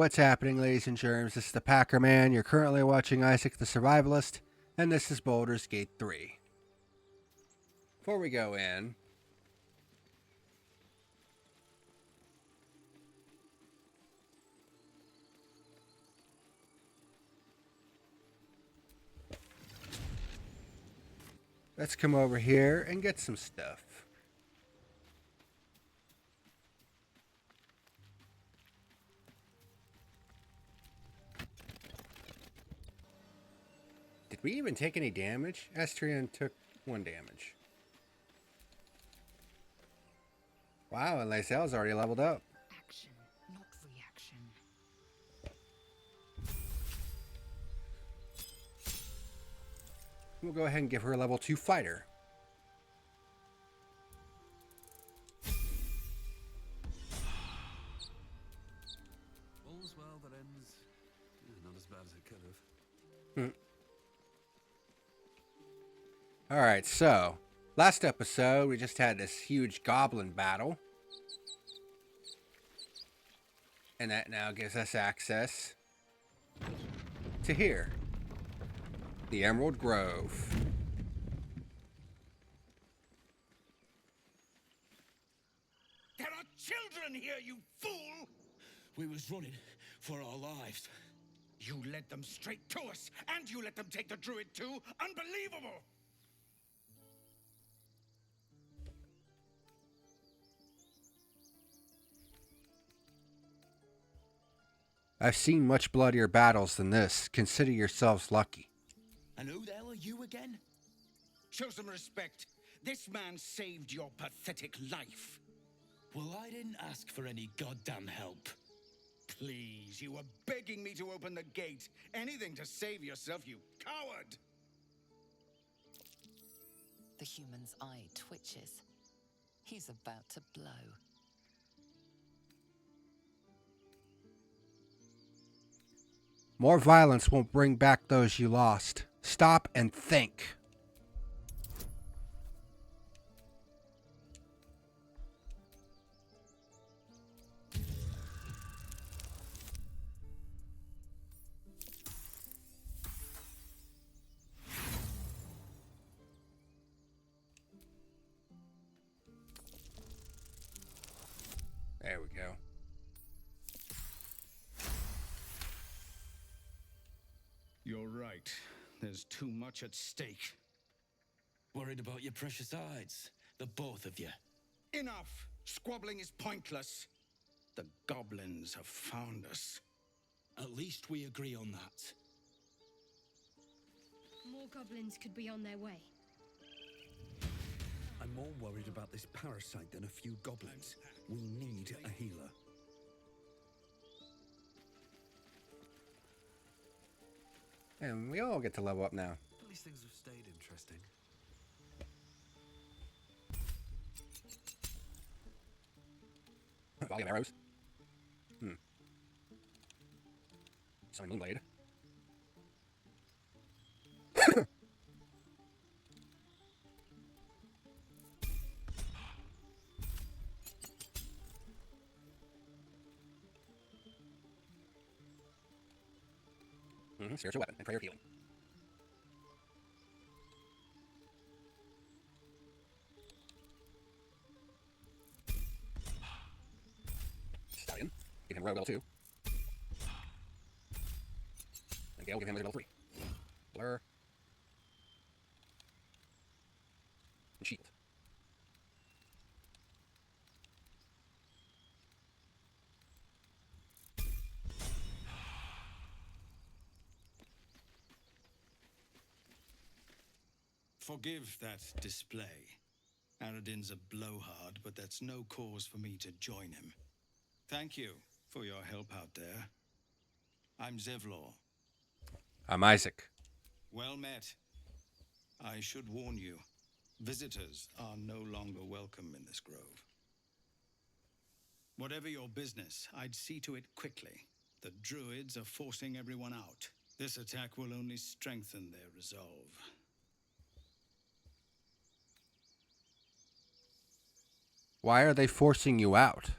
What's happening, ladies and germs? This is the Packer Man. You're currently watching Isak the Survivalist, and this is Baldur's Gate 3. Before we go in, let's come over here and get some stuff. Did we even take any damage? Estrian took 1 damage. Wow, and lae'zel's already leveled up. Action, not reaction. We'll go ahead and give her a level 2 fighter. All's well that ends not as bad as it could have. Alright, so last episode we just had this huge goblin battle. And that now gives us access to here. The Emerald Grove. There are children here, you fool! We was running for our lives. You led them straight to us, and you let them take the druid too? Unbelievable! I've seen much bloodier battles than this. Consider yourselves lucky. And who the hell are you again? Show some respect. This man saved your pathetic life. Well, I didn't ask for any goddamn help. Please, you were begging me to open the gate. Anything to save yourself, you coward! The human's eye twitches. He's about to blow. More violence won't bring back those you lost. Stop and think. There we go. You're right. There's too much at stake. Worried about your precious hides, the both of you. Enough! Squabbling is pointless. The goblins have found us. At least we agree on that. More goblins could be on their way. I'm more worried about this parasite than a few goblins. We need a healer. And we all get to level up now. At least things have stayed interesting. Volume arrows. Summon Moonblade. Spiritual weapon and prayer healing. Stallion. Give him rogue level 2. And Gale, give him level 3. Blur. And shield. Forgive that display. Aradin's a blowhard, but that's no cause for me to join him. Thank you for your help out there. I'm Zevlor. I'm Isak. Well met. I should warn you, visitors are no longer welcome in this grove. Whatever your business, I'd see to it quickly. The druids are forcing everyone out. This attack will only strengthen their resolve. Why are they forcing you out?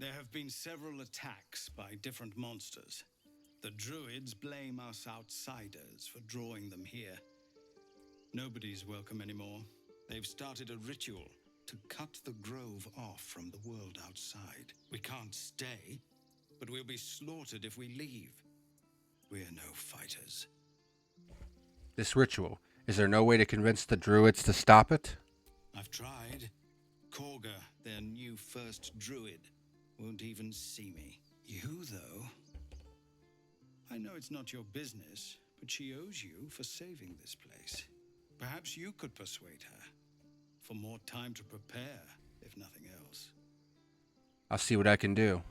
There have been several attacks by different monsters. The druids blame us outsiders for drawing them here. Nobody's welcome anymore. They've started a ritual to cut the grove off from the world outside. We can't stay, but we'll be slaughtered if we leave. We're no fighters. This ritual, is there no way to convince the druids to stop it? I've tried. Korga, their new first druid, won't even see me. You, though... I know it's not your business, but she owes you for saving this place. Perhaps you could persuade her. For more time to prepare, if nothing else. I'll see what I can do.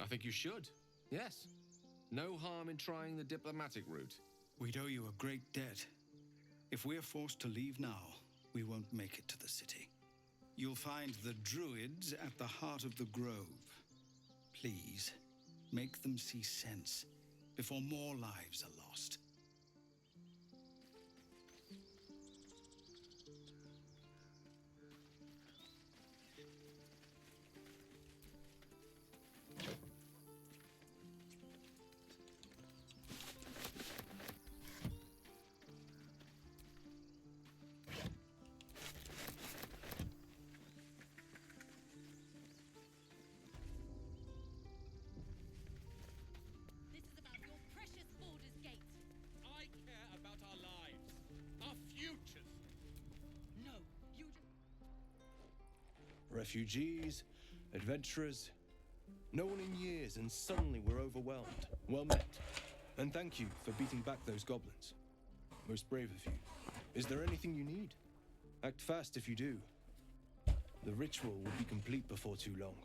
I think you should. Yes. No harm in trying the diplomatic route. We'd owe you a great debt. If we're forced to leave now, we won't make it to the city. You'll find the druids at the heart of the grove. Please, make them see sense before more lives are lost. This is about your precious Baldur's Gate. I care about our lives, our futures. No, you Refugees, adventurers, no one in years, and suddenly we're overwhelmed. Well met. And thank you for beating back those goblins. Most brave of you. Is there anything you need? Act fast if you do. The ritual will be complete before too long.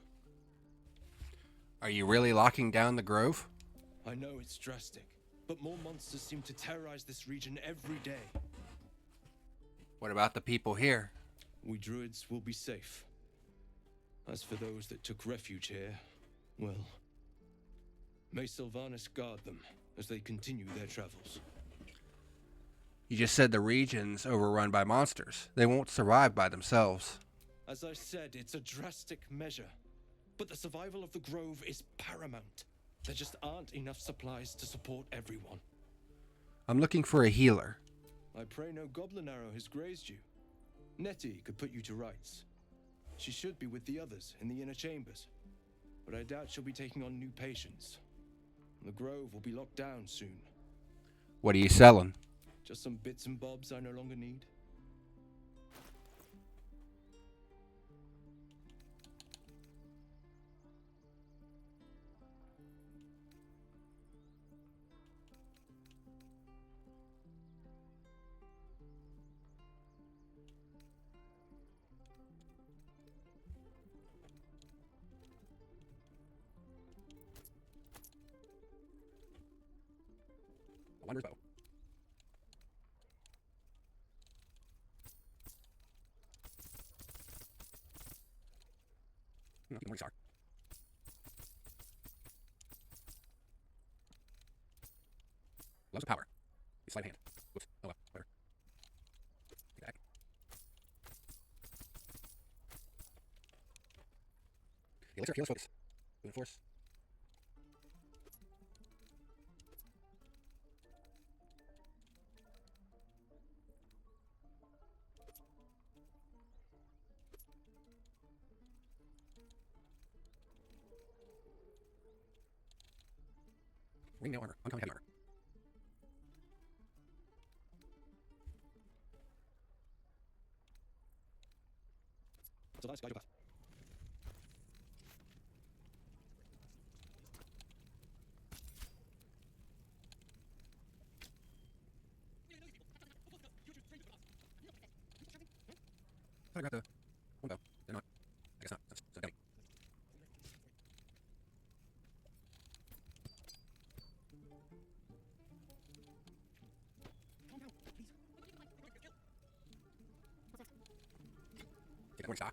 Are you really locking down the grove? I know it's drastic, but more monsters seem to terrorize this region every day. What about the people here? We druids will be safe. As for those that took refuge here, well, may Sylvanas guard them as they continue their travels. You just said the region's overrun by monsters. They won't survive by themselves. As I said, it's a drastic measure, but the survival of the grove is paramount. There just aren't enough supplies to support everyone. I'm looking for a healer. I pray no goblin arrow has grazed you. Nettie could put you to rights. She should be with the others in the inner chambers, but I doubt she'll be taking on new patients. The grove will be locked down soon. What are you selling? Just some bits and bobs I no longer need. A wondrous bow. No, you star. Loves of power. He's sleight of hand. Whoops. Oh well, whatever. Take that. The elixir heals focus. Boon force. Ring nail armor. Uncommon heavy armor. So that's guide your class. I got the one bow. They're not. I guess not. That's so dummy. Take that morning star.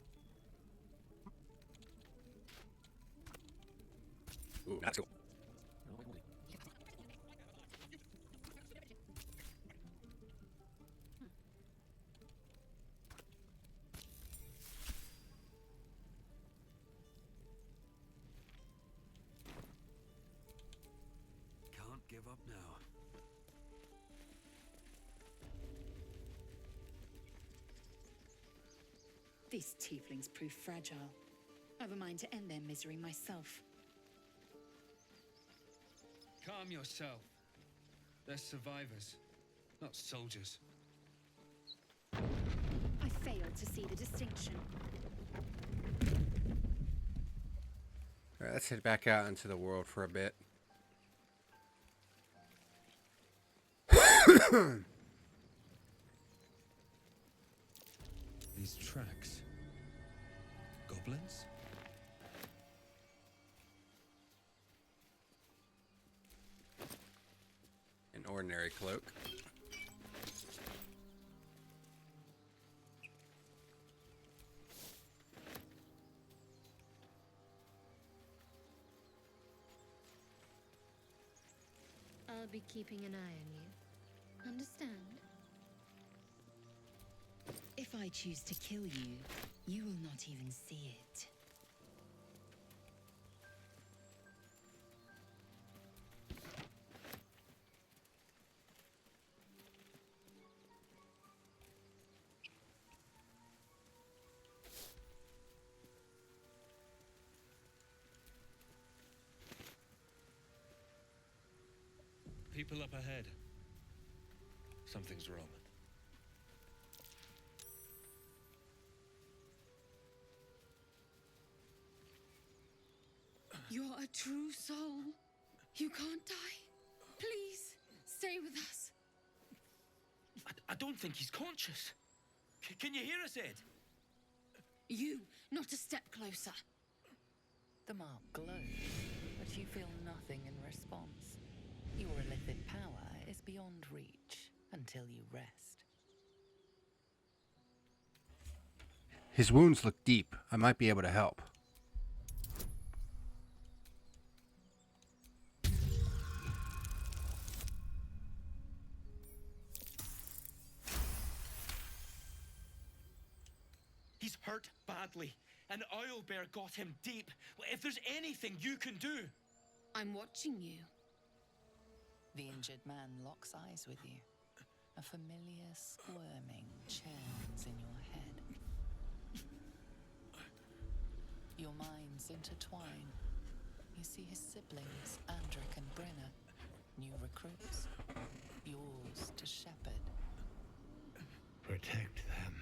Ooh, that's cool. give up now. These tieflings prove fragile. I've a mind to end their misery myself. Calm yourself. They're survivors, not soldiers. I failed to see the distinction. Alright, let's head back out into the world for a bit. These tracks. Goblins? An ordinary cloak. I'll be keeping an eye on you. Understand? If I choose to kill you, you will not even see it. People up ahead. Something's wrong. You're a true soul. You can't die. Please, stay with us. I don't think he's conscious. Can you hear us, Ed? You, not a step closer. The mark glows, but you feel nothing in response. Your illicit power is beyond reach until you rest. His wounds look deep. I might be able to help. He's hurt badly. An owlbear got him deep. If there's anything you can do. I'm watching you. The injured man locks eyes with you. A familiar squirming churns in your head. Your minds intertwine. You see his siblings, Andric and Brenna, new recruits, yours to shepherd. Protect them.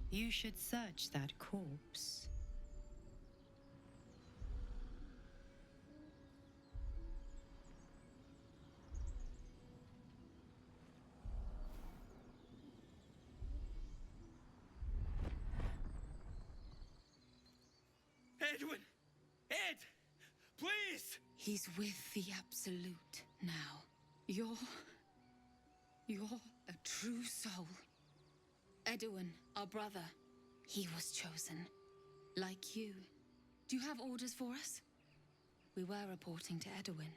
You should search that corpse. Edwin! Ed! Please! He's with the Absolute now. You're a true soul. Edwin, our brother, he was chosen. Like you. Do you have orders for us? We were reporting to Edwin.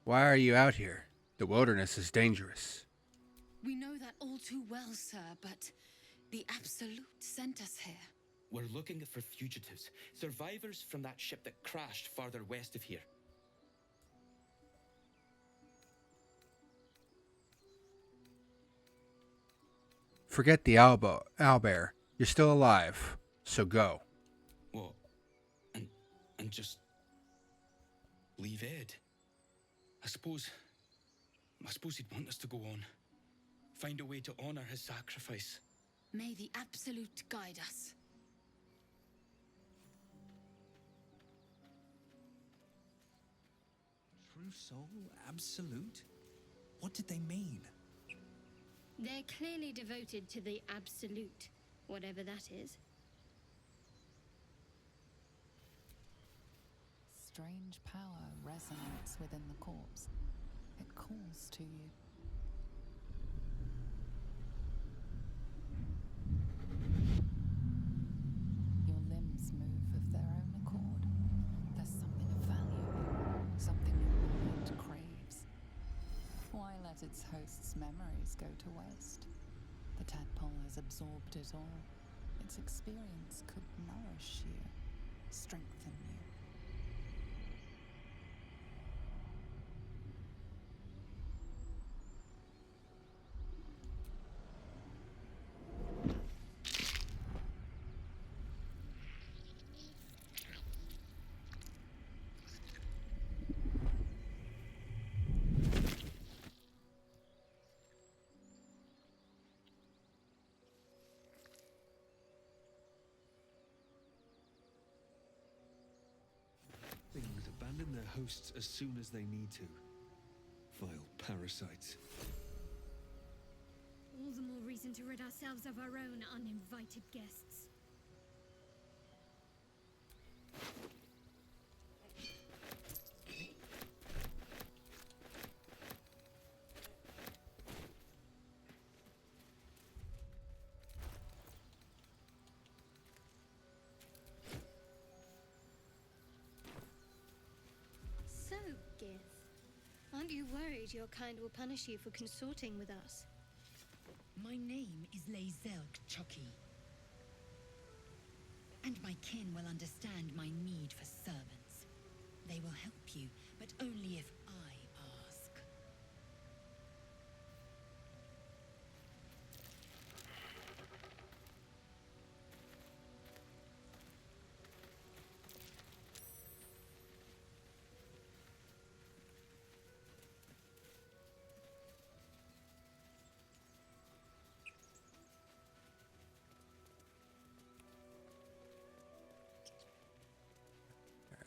Why are you out here? The wilderness is dangerous. We know that all too well, sir, but the Absolute sent us here. We're looking for fugitives. Survivors from that ship that crashed farther west of here. Forget the owlbear. You're still alive, so go. What? And just leave Ed? I suppose he'd want us to go on. Find a way to honor his sacrifice. May the Absolute guide us. True soul? Absolute? What did they mean? They're clearly devoted to the Absolute, whatever that is. Strange power resonates within the corpse. It calls to you. Your limbs move of their own accord. There's something of value here, something your mind craves. Why let its host's memories go to waste? The tadpole has absorbed it all. Its experience could nourish you, strengthen you. Things abandon their hosts as soon as they need to. Vile parasites. All the more reason to rid ourselves of our own uninvited guests. So, Gith, aren't you worried your kind will punish you for consorting with us? My name is lae'zel, and my kin will understand my need for servants. They will help you, but only if I ask.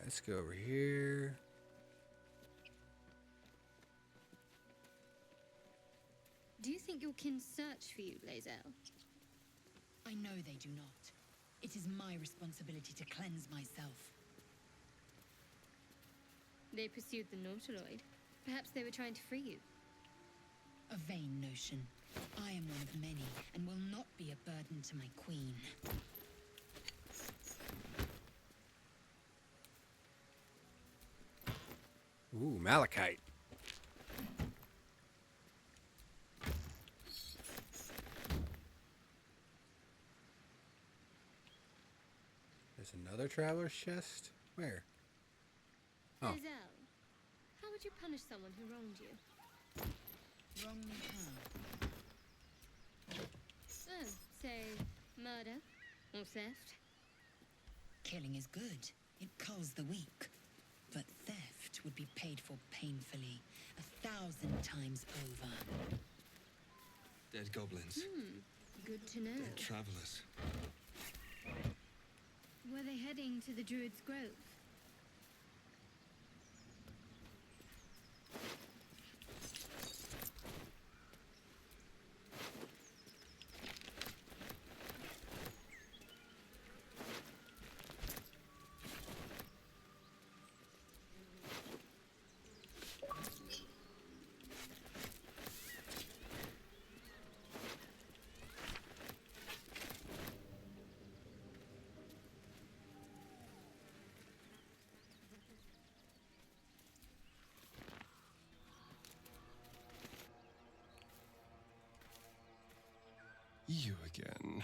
Let's go over here. Do you think your kin search for you, lae'zel? I know they do not. It is my responsibility to cleanse myself. They pursued the Nautiloid. Perhaps they were trying to free you. A vain notion. I am one of many, and will not be a burden to my queen. Ooh, malachite. There's another traveler's chest? Where? Oh. lae'zel, how would you punish someone who wronged you? Wrong how? Oh, say, murder or theft? Killing is good. It culls the weak. But theft would be paid for painfully, 1,000 times over. Dead goblins. Good to know. Dead travelers. Were they heading to the Druid's Grove? You again.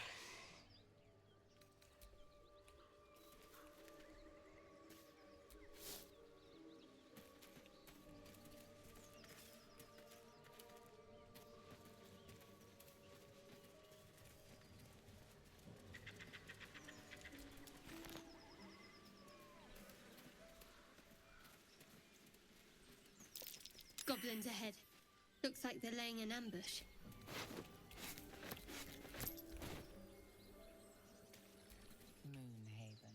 Goblins ahead. Looks like they're laying an ambush. Moonhaven.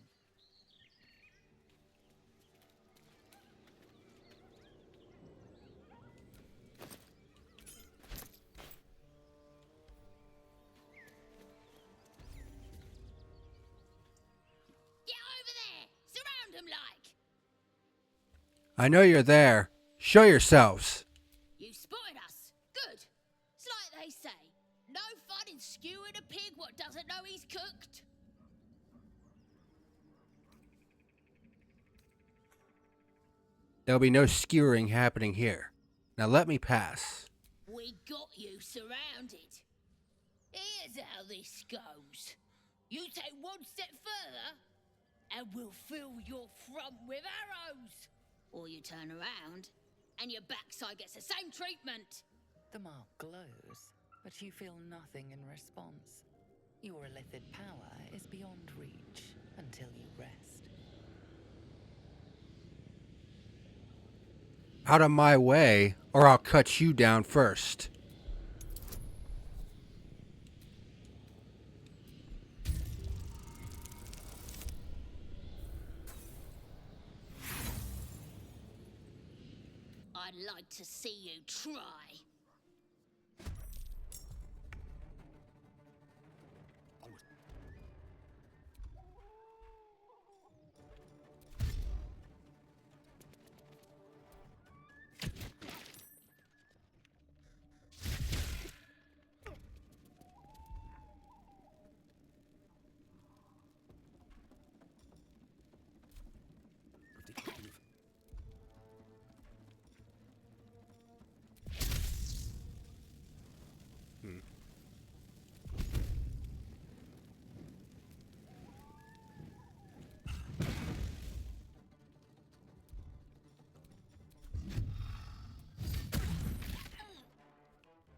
Get over there! Surround them like! I know you're there. Show yourselves. You spotted us. Good. It's like they say. No fun in skewing a pig what doesn't know he's cooked. There'll be no skewering happening here. Now let me pass. We got you surrounded. Here's how this goes. You take one step further, and we'll fill your front with arrows. Or you turn around, and your backside gets the same treatment. The mark glows, but you feel nothing in response. Your illithid power is beyond reach until you rest. Out of my way, or I'll cut you down first. I'd like to see you try.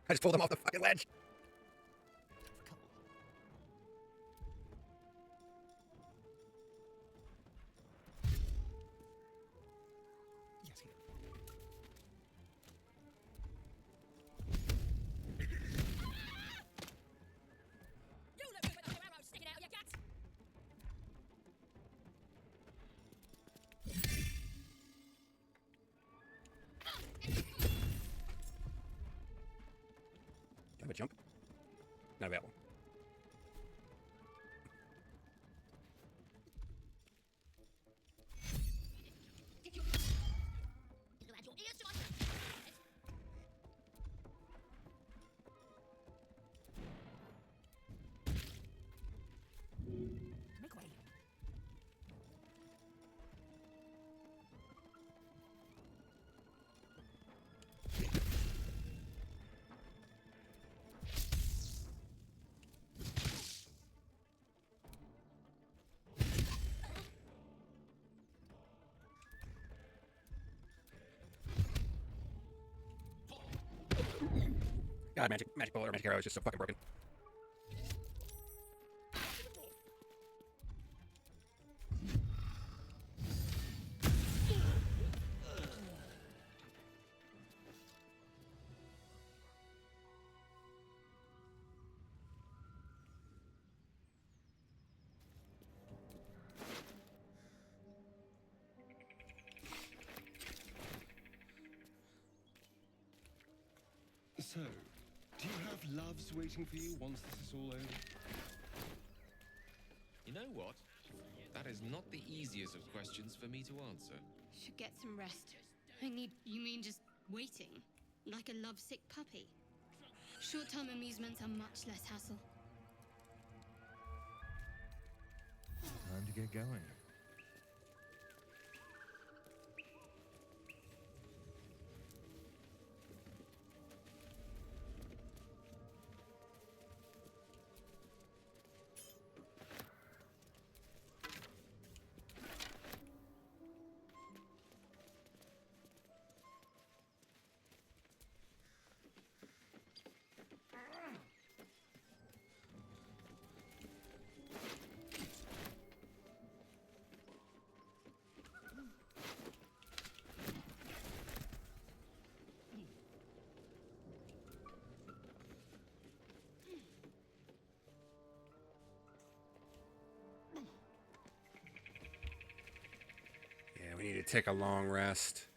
I just pulled him off the fucking ledge. You look good with your arrows sticking out of your guts. Have a jump? Not available. You add your ears to my make way. God, magic bullet or magic arrow is just so fucking broken. So, do you have loves waiting for you once this is all over? You know what? That is not the easiest of questions for me to answer. Should get some rest. You mean just waiting? Like a lovesick puppy? Short-term amusements are much less hassle. Time to get going. Yeah, we need to take a long rest.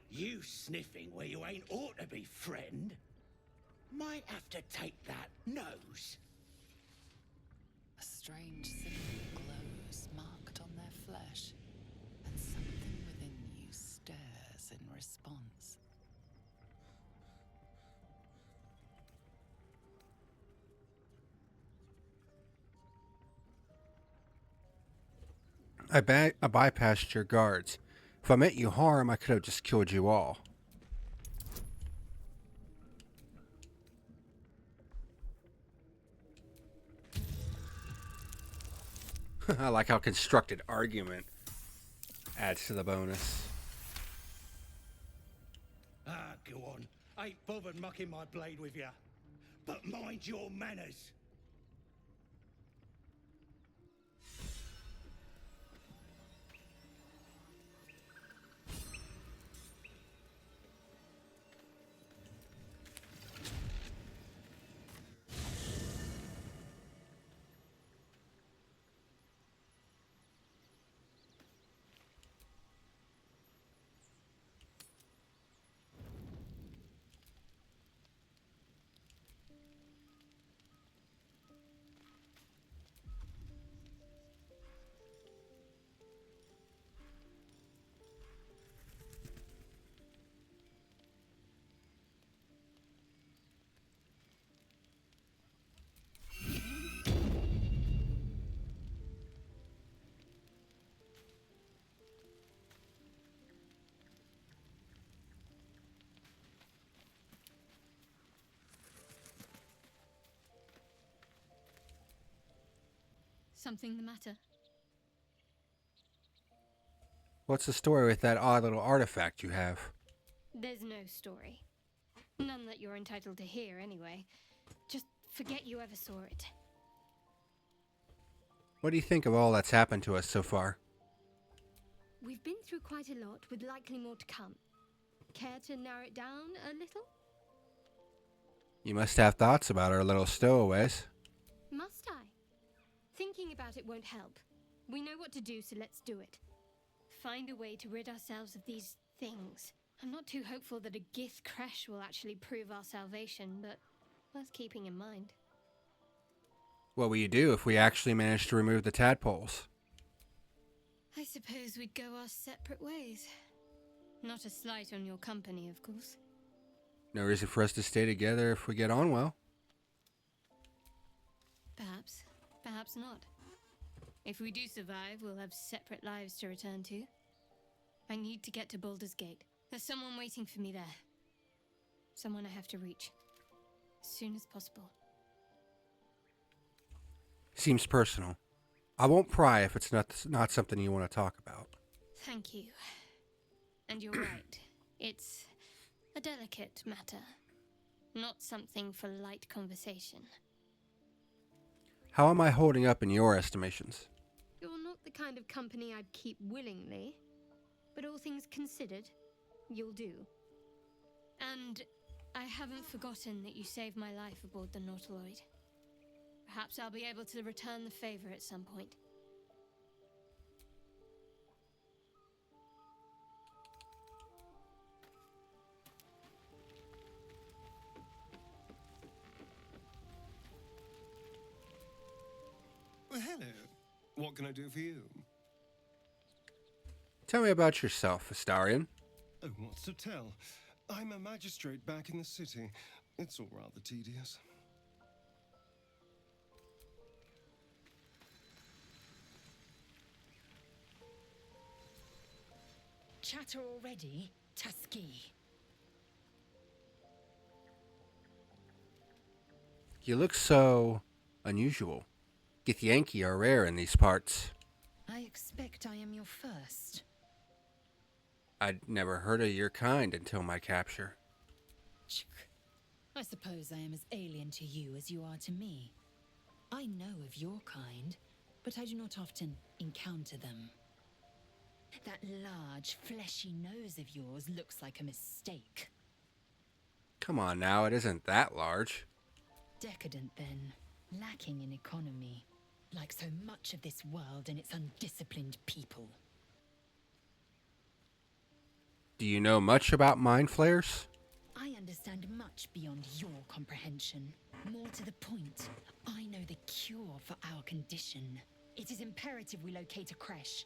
You sniffing where you ain't ought to be, friend? Might have to take that nose. A strange symbol glows marked on their flesh, and something within you stirs in response. I bypassed your guards. If I meant you harm, I could have just killed you all. I like how constructed argument adds to the bonus. Ah, go on. Ain't bothered mucking my blade with you. But mind your manners. Something the matter? What's the story with that odd little artifact you have? There's no story. None that you're entitled to hear, anyway. Just forget you ever saw it. What do you think of all that's happened to us so far? We've been through quite a lot, with likely more to come. Care to narrow it down a little? You must have thoughts about our little stowaways. Must I? Thinking about it won't help. We know what to do, so let's do it. Find a way to rid ourselves of these things. I'm not too hopeful that a Gith crash will actually prove our salvation, but worth keeping in mind. What will you do if we actually manage to remove the tadpoles? I suppose we'd go our separate ways. Not a slight on your company, of course. No reason for us to stay together if we get on well. Perhaps. Perhaps not. If we do survive, we'll have separate lives to return to. I need to get to Baldur's Gate. There's someone waiting for me there. Someone I have to reach. As soon as possible. Seems personal. I won't pry if it's not something you want to talk about. Thank you. And you're right. It's a delicate matter. Not something for light conversation. How am I holding up in your estimations? You're not the kind of company I'd keep willingly. But all things considered, you'll do. And I haven't forgotten that you saved my life aboard the Nautiloid. Perhaps I'll be able to return the favor at some point. Well, hello. What can I do for you? Tell me about yourself, Astarion. Oh, what's to tell? I'm a magistrate back in the city. It's all rather tedious. Chatter already, Tusky. You look so unusual. Githyanki are rare in these parts. I expect I am your first. I'd never heard of your kind until my capture. I suppose I am as alien to you as you are to me. I know of your kind, but I do not often encounter them. That large, fleshy nose of yours looks like a mistake. Come on now, it isn't that large. Decadent, then. Lacking in economy. Like so much of this world and its undisciplined people. Do you know much about mind flayers? I understand much beyond your comprehension. More to the point, I know the cure for our condition. It is imperative we locate a creche.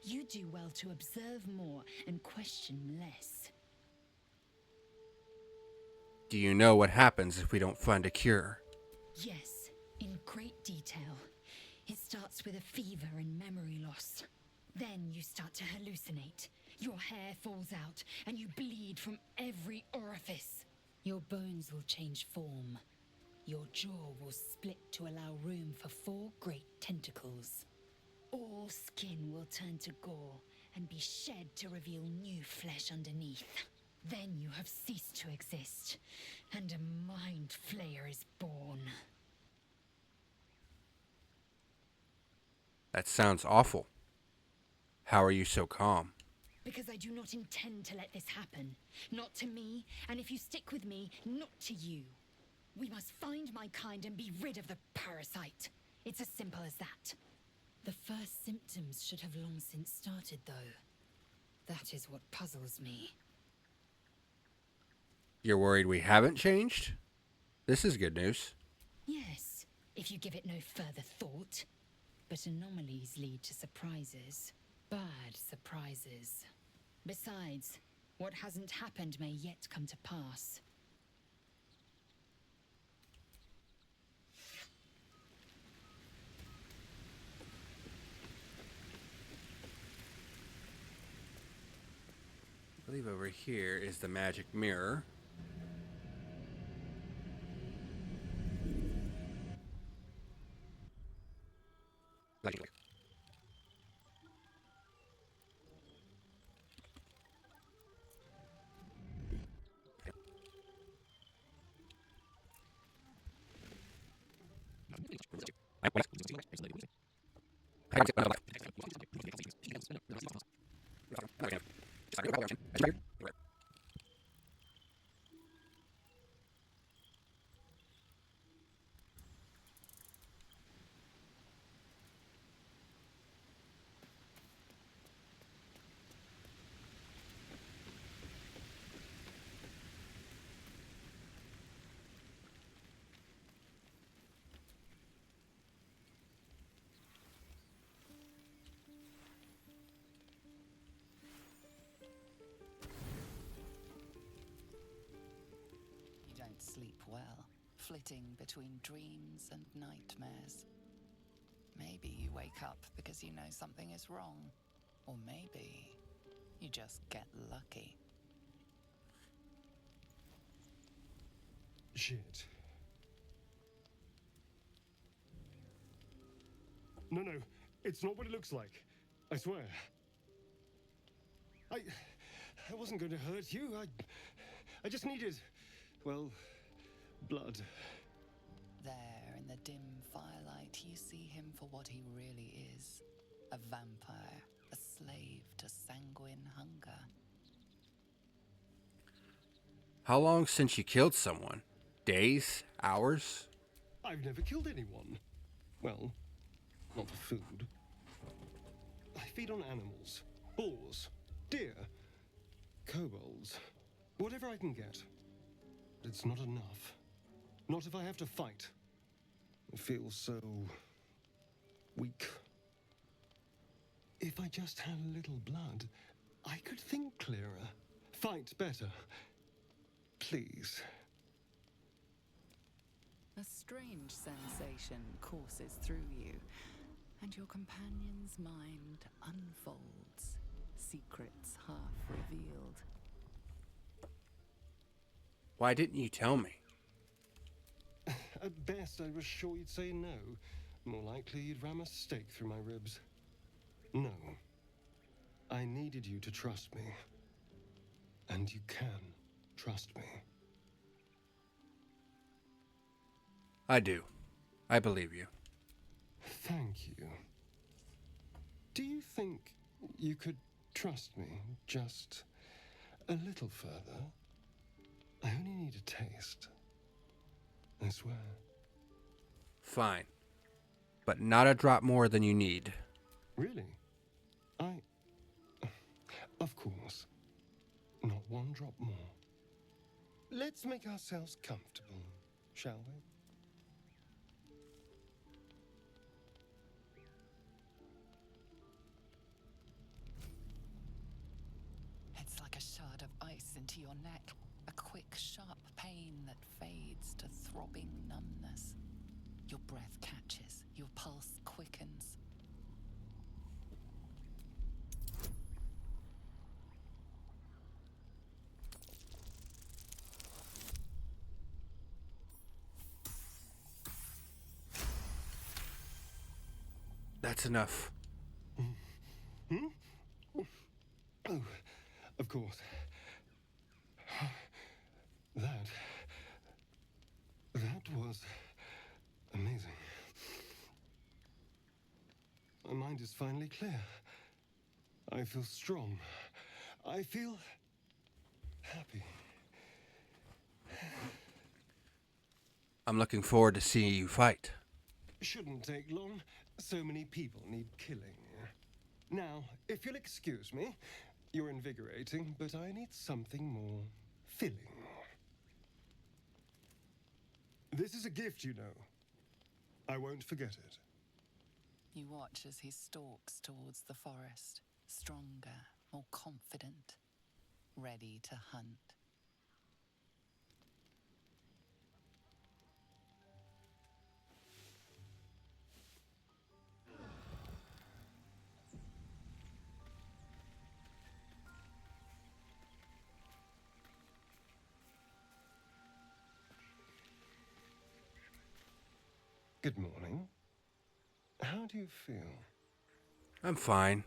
You do well to observe more and question less. Do you know what happens if we don't find a cure? Yes, in great detail. It starts with a fever and memory loss. Then you start to hallucinate. Your hair falls out, and you bleed from every orifice. Your bones will change form. Your jaw will split to allow room for 4 great tentacles. All skin will turn to gore and be shed to reveal new flesh underneath. Then you have ceased to exist, and a mind flayer is born. That sounds awful. How are you so calm? Because I do not intend to let this happen. Not to me, and if you stick with me, not to you. We must find my kind and be rid of the parasite. It's as simple as that. The first symptoms should have long since started, though. That is what puzzles me. You're worried we haven't changed? This is good news. Yes, if you give it no further thought. But anomalies lead to surprises. Bad surprises. Besides, what hasn't happened may yet come to pass. I believe over here is the magic mirror. Sleep well, flitting between dreams and nightmares. Maybe you wake up because you know something is wrong, or maybe you just get lucky. Shit. No, it's not what it looks like. I swear. I wasn't going to hurt you. I just needed, well, blood. There, in the dim firelight, you see him for what he really is. A vampire, a slave to sanguine hunger. How long since you killed someone? Days? Hours? I've never killed anyone. Well, not for food. I feed on animals. Boars. Deer. Kobolds. Whatever I can get. But it's not enough. Not if I have to fight. I feel so weak. If I just had a little blood, I could think clearer. Fight better. Please. A strange sensation courses through you, and your companion's mind unfolds, secrets half revealed. Why didn't you tell me? At best, I was sure you'd say no. More likely, you'd ram a stake through my ribs. No. I needed you to trust me. And you can trust me. I do. I believe you. Thank you. Do you think you could trust me just a little further? I only need a taste. I swear. Fine. But not a drop more than you need. Really? Of course. Not one drop more. Let's make ourselves comfortable, shall we? It's like a shard of ice into your neck. A quick, sharp pain that fades to throbbing numbness. Your breath catches, your pulse quickens. That's enough. Oh, of course. That was amazing. My mind is finally clear. I feel strong. I feel happy. I'm looking forward to seeing you fight. Shouldn't take long. So many people need killing. Now, if you'll excuse me, you're invigorating, but I need something more filling. This is a gift, you know. I won't forget it. You watch as he stalks towards the forest, stronger, more confident, ready to hunt. Good morning. How do you feel? I'm fine.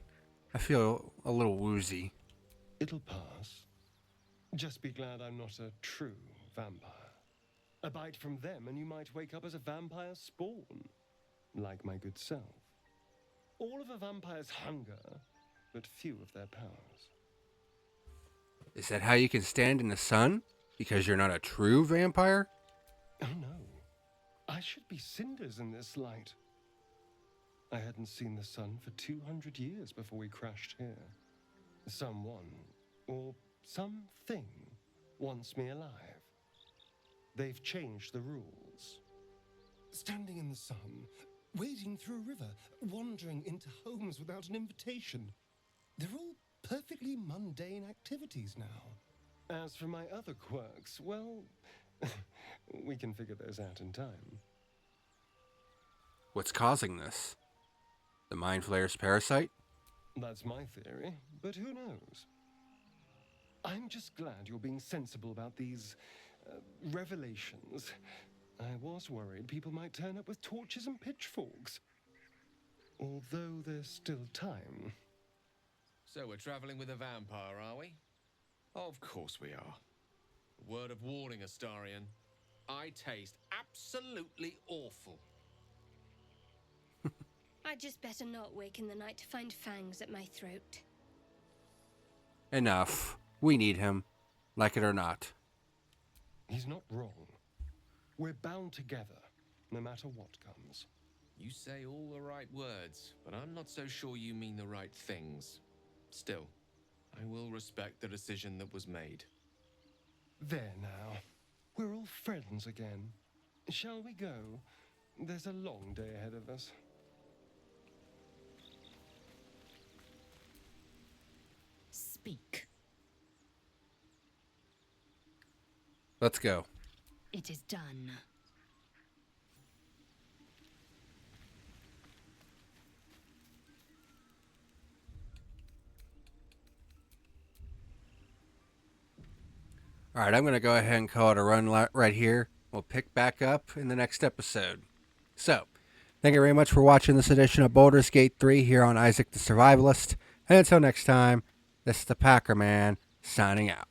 I feel a little woozy. It'll pass. Just be glad I'm not a true vampire. A bite from them and you might wake up as a vampire spawn, like my good self. All of a vampire's hunger, but few of their powers. Is that how you can stand in the sun? Because you're not a true vampire? Oh no. I should be cinders in this light. I hadn't seen the sun for 200 years before we crashed here. Someone, or something, wants me alive. They've changed the rules. Standing in the sun, wading through a river, wandering into homes without an invitation. They're all perfectly mundane activities now. As for my other quirks, well, we can figure those out in time. What's causing this? The Mind Flayer's parasite? That's my theory, but who knows? I'm just glad you're being sensible about these revelations. I was worried people might turn up with torches and pitchforks. Although there's still time. So we're traveling with a vampire, are we? Of course we are. Word of warning, Astarion. I taste absolutely awful. I'd just better not wake in the night to find fangs at my throat. Enough. We need him. Like it or not. He's not wrong. We're bound together, no matter what comes. You say all the right words, but I'm not so sure you mean the right things. Still, I will respect the decision that was made. There now. We're all friends again. Shall we go? There's a long day ahead of us. Speak. Let's go. It is done. Alright, I'm going to go ahead and call it a run right here. We'll pick back up in the next episode. So, thank you very much for watching this edition of Baldur's Gate 3 here on Isak the Survivalist. And until next time, this is the Packer Man signing out.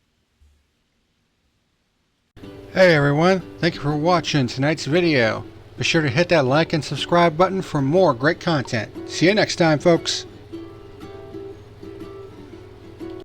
Hey everyone, thank you for watching tonight's video. Be sure to hit that like and subscribe button for more great content. See you next time, folks.